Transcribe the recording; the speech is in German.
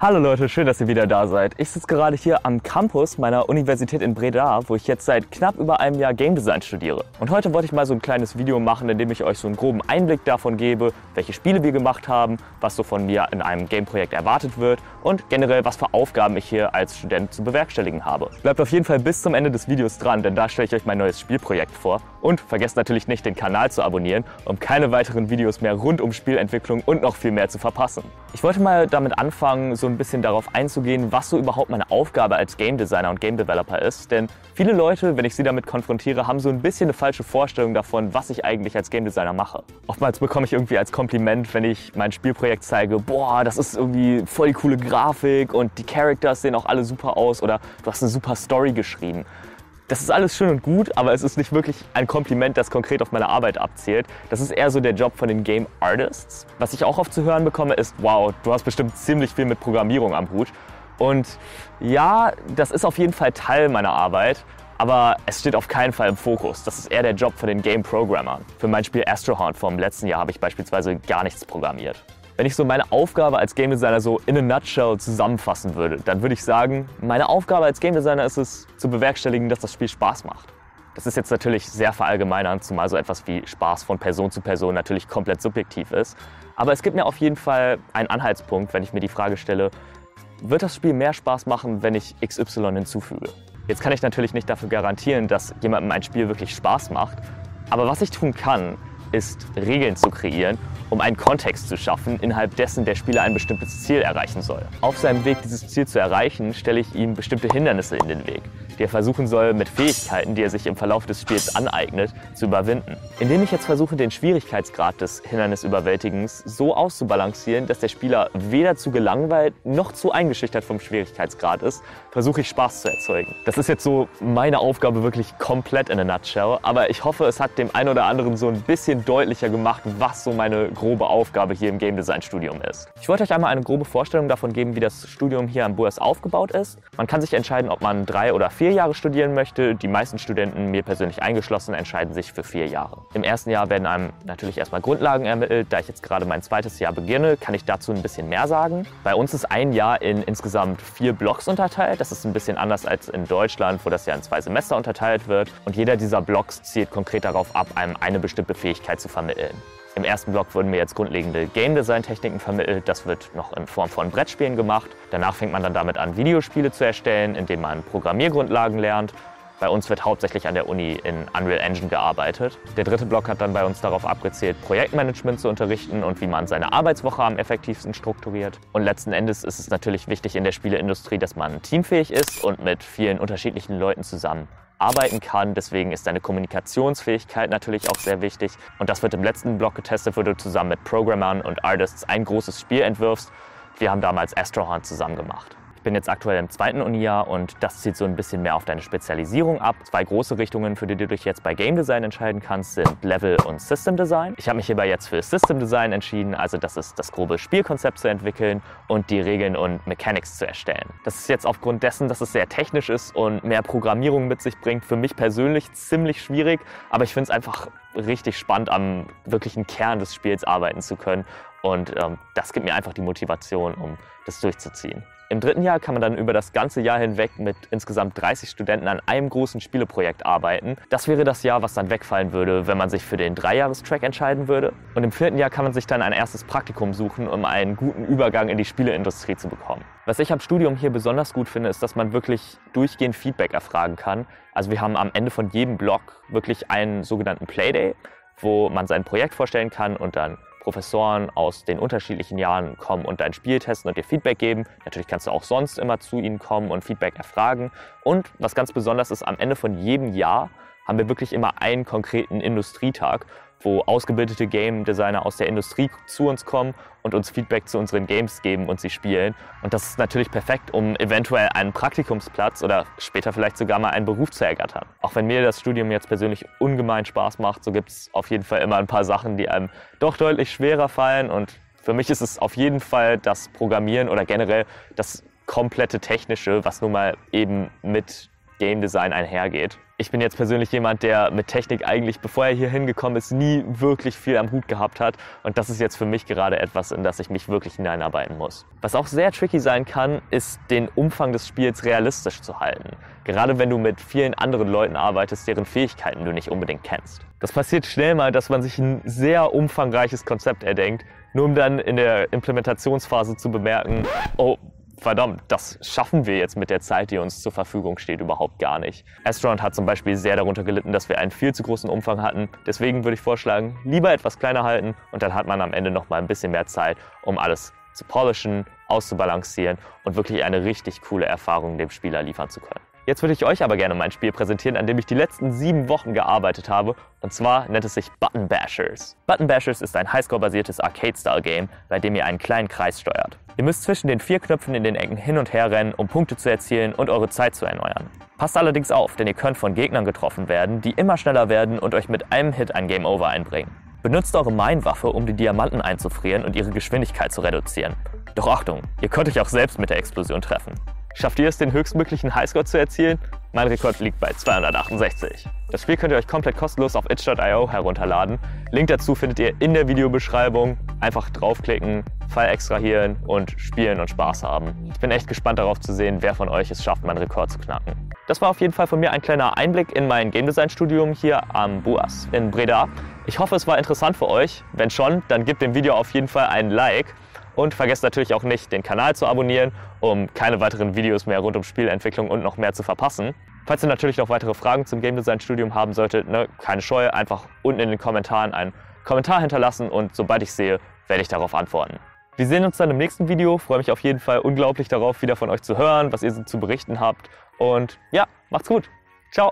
Hallo Leute, schön, dass ihr wieder da seid. Ich sitze gerade hier am Campus meiner Universität in Breda, wo ich jetzt seit knapp über einem Jahr Game Design studiere. Und heute wollte ich mal so ein kleines Video machen, in dem ich euch so einen groben Einblick davon gebe, welche Spiele wir gemacht haben, was so von mir in einem Game-Projekt erwartet wird und generell, was für Aufgaben ich hier als Student zu bewerkstelligen habe. Bleibt auf jeden Fall bis zum Ende des Videos dran, denn da stelle ich euch mein neues Spielprojekt vor. Und vergesst natürlich nicht, den Kanal zu abonnieren, um keine weiteren Videos mehr rund um Spielentwicklung und noch viel mehr zu verpassen. Ich wollte mal damit anfangen, so ein bisschen darauf einzugehen, was so überhaupt meine Aufgabe als Game Designer und Game Developer ist. Denn viele Leute, wenn ich sie damit konfrontiere, haben so ein bisschen eine falsche Vorstellung davon, was ich eigentlich als Game Designer mache. Oftmals bekomme ich irgendwie als Kompliment, wenn ich mein Spielprojekt zeige, boah, das ist irgendwie voll die coole Grafik und die Characters sehen auch alle super aus oder du hast eine super Story geschrieben. Das ist alles schön und gut, aber es ist nicht wirklich ein Kompliment, das konkret auf meine Arbeit abzielt. Das ist eher so der Job von den Game Artists. Was ich auch oft zu hören bekomme, ist, wow, du hast bestimmt ziemlich viel mit Programmierung am Hut. Und ja, das ist auf jeden Fall Teil meiner Arbeit, aber es steht auf keinen Fall im Fokus. Das ist eher der Job von den Game Programmern. Für mein Spiel Astrohunt vom letzten Jahr habe ich beispielsweise gar nichts programmiert. Wenn ich so meine Aufgabe als Game Designer so in a nutshell zusammenfassen würde, dann würde ich sagen, meine Aufgabe als Game Designer ist es, zu bewerkstelligen, dass das Spiel Spaß macht. Das ist jetzt natürlich sehr verallgemeinernd, zumal so etwas wie Spaß von Person zu Person natürlich komplett subjektiv ist. Aber es gibt mir auf jeden Fall einen Anhaltspunkt, wenn ich mir die Frage stelle, wird das Spiel mehr Spaß machen, wenn ich XY hinzufüge? Jetzt kann ich natürlich nicht dafür garantieren, dass jemandem ein Spiel wirklich Spaß macht, aber was ich tun kann, ist Regeln zu kreieren, um einen Kontext zu schaffen, innerhalb dessen der Spieler ein bestimmtes Ziel erreichen soll. Auf seinem Weg, dieses Ziel zu erreichen, stelle ich ihm bestimmte Hindernisse in den Weg, die er versuchen soll, mit Fähigkeiten, die er sich im Verlauf des Spiels aneignet, zu überwinden. Indem ich jetzt versuche, den Schwierigkeitsgrad des Hindernisüberwältigens so auszubalancieren, dass der Spieler weder zu gelangweilt noch zu eingeschüchtert vom Schwierigkeitsgrad ist, versuche ich Spaß zu erzeugen. Das ist jetzt so meine Aufgabe wirklich komplett in a nutshell, aber ich hoffe, es hat dem einen oder anderen so ein bisschen deutlicher gemacht, was so meine grobe Aufgabe hier im Game Design Studium ist. Ich wollte euch einmal eine grobe Vorstellung davon geben, wie das Studium hier am BUAS aufgebaut ist. Man kann sich entscheiden, ob man 3 oder 4 Jahre studieren möchte. Die meisten Studenten, mir persönlich eingeschlossen, entscheiden sich für 4 Jahre. Im ersten Jahr werden einem natürlich erstmal Grundlagen ermittelt. Da ich jetzt gerade mein zweites Jahr beginne, kann ich dazu ein bisschen mehr sagen. Bei uns ist ein Jahr in insgesamt 4 Blocks unterteilt. Das ist ein bisschen anders als in Deutschland, wo das Jahr in 2 Semester unterteilt wird. Und jeder dieser Blocks zielt konkret darauf ab, einem eine bestimmte Fähigkeit zu vermitteln. Im ersten Block wurden mir jetzt grundlegende Game Design Techniken vermittelt. Das wird noch in Form von Brettspielen gemacht. Danach fängt man dann damit an, Videospiele zu erstellen, indem man Programmiergrundlagen lernt. Bei uns wird hauptsächlich an der Uni in Unreal Engine gearbeitet. Der dritte Block hat dann bei uns darauf abgezielt, Projektmanagement zu unterrichten und wie man seine Arbeitswoche am effektivsten strukturiert. Und letzten Endes ist es natürlich wichtig in der Spieleindustrie, dass man teamfähig ist und mit vielen unterschiedlichen Leuten zusammen arbeiten kann. Deswegen ist deine Kommunikationsfähigkeit natürlich auch sehr wichtig. Und das wird im letzten Block getestet, wo du zusammen mit Programmern und Artists ein großes Spiel entwirfst. Wir haben damals Astrohunt zusammen gemacht. Ich bin jetzt aktuell im 2. Unijahr und das zielt so ein bisschen mehr auf deine Spezialisierung ab. 2 große Richtungen, für die du dich jetzt bei Game Design entscheiden kannst, sind Level und System Design. Ich habe mich hierbei jetzt für System Design entschieden, also das ist das grobe Spielkonzept zu entwickeln und die Regeln und Mechanics zu erstellen. Das ist jetzt aufgrund dessen, dass es sehr technisch ist und mehr Programmierung mit sich bringt, für mich persönlich ziemlich schwierig, aber ich finde es einfach richtig spannend, am wirklichen Kern des Spiels arbeiten zu können und das gibt mir einfach die Motivation, um das durchzuziehen. Im 3. Jahr kann man dann über das ganze Jahr hinweg mit insgesamt 30 Studenten an einem großen Spieleprojekt arbeiten. Das wäre das Jahr, was dann wegfallen würde, wenn man sich für den 3-Jahres-Track entscheiden würde. Und im 4. Jahr kann man sich dann ein erstes Praktikum suchen, um einen guten Übergang in die Spieleindustrie zu bekommen. Was ich am Studium hier besonders gut finde, ist, dass man wirklich durchgehend Feedback erfragen kann. Also wir haben am Ende von jedem Block wirklich einen sogenannten Playday, wo man sein Projekt vorstellen kann und dann Professoren aus den unterschiedlichen Jahren kommen und dein Spiel testen und dir Feedback geben. Natürlich kannst du auch sonst immer zu ihnen kommen und Feedback erfragen. Und was ganz besonders ist, am Ende von jedem Jahr haben wir wirklich immer einen konkreten Industrietag, wo ausgebildete Game Designer aus der Industrie zu uns kommen und uns Feedback zu unseren Games geben und sie spielen. Und das ist natürlich perfekt, um eventuell einen Praktikumsplatz oder später vielleicht sogar mal einen Beruf zu ergattern. Auch wenn mir das Studium jetzt persönlich ungemein Spaß macht, so gibt es auf jeden Fall immer ein paar Sachen, die einem doch deutlich schwerer fallen. Und für mich ist es auf jeden Fall das Programmieren oder generell das komplette Technische, was nun mal eben mit Game Design einhergeht. Ich bin jetzt persönlich jemand, der mit Technik eigentlich, bevor er hier hingekommen ist, nie wirklich viel am Hut gehabt hat. Und das ist jetzt für mich gerade etwas, in das ich mich wirklich hineinarbeiten muss. Was auch sehr tricky sein kann, ist, den Umfang des Spiels realistisch zu halten. Gerade wenn du mit vielen anderen Leuten arbeitest, deren Fähigkeiten du nicht unbedingt kennst. Das passiert schnell mal, dass man sich ein sehr umfangreiches Konzept erdenkt, nur um dann in der Implementationsphase zu bemerken, oh, verdammt, das schaffen wir jetzt mit der Zeit, die uns zur Verfügung steht, überhaupt gar nicht. Astronaut hat zum Beispiel sehr darunter gelitten, dass wir einen viel zu großen Umfang hatten. Deswegen würde ich vorschlagen, lieber etwas kleiner halten und dann hat man am Ende noch mal ein bisschen mehr Zeit, um alles zu polischen, auszubalancieren und wirklich eine richtig coole Erfahrung dem Spieler liefern zu können. Jetzt würde ich euch aber gerne mein Spiel präsentieren, an dem ich die letzten 7 Wochen gearbeitet habe. Und zwar nennt es sich Button Bashers. Button Bashers ist ein Highscore-basiertes Arcade-Style-Game, bei dem ihr einen kleinen Kreis steuert. Ihr müsst zwischen den 4 Knöpfen in den Ecken hin und her rennen, um Punkte zu erzielen und eure Zeit zu erneuern. Passt allerdings auf, denn ihr könnt von Gegnern getroffen werden, die immer schneller werden und euch mit einem Hit ein Game Over einbringen. Benutzt eure Mine-Waffe, um die Diamanten einzufrieren und ihre Geschwindigkeit zu reduzieren. Doch Achtung, ihr könnt euch auch selbst mit der Explosion treffen. Schafft ihr es, den höchstmöglichen Highscore zu erzielen? Mein Rekord liegt bei 268. Das Spiel könnt ihr euch komplett kostenlos auf itch.io herunterladen. Link dazu findet ihr in der Videobeschreibung. Einfach draufklicken, File extrahieren und spielen und Spaß haben. Ich bin echt gespannt darauf zu sehen, wer von euch es schafft, meinen Rekord zu knacken. Das war auf jeden Fall von mir ein kleiner Einblick in mein Game Design Studium hier am BUAS in Breda. Ich hoffe, es war interessant für euch. Wenn schon, dann gebt dem Video auf jeden Fall ein Like. Und vergesst natürlich auch nicht, den Kanal zu abonnieren, um keine weiteren Videos mehr rund um Spielentwicklung und noch mehr zu verpassen. Falls ihr natürlich noch weitere Fragen zum Game Design Studium haben solltet, keine Scheu, einfach unten in den Kommentaren einen Kommentar hinterlassen und sobald ich sehe, werde ich darauf antworten. Wir sehen uns dann im nächsten Video. Freue mich auf jeden Fall unglaublich darauf, wieder von euch zu hören, was ihr so zu berichten habt. Und ja, macht's gut. Ciao.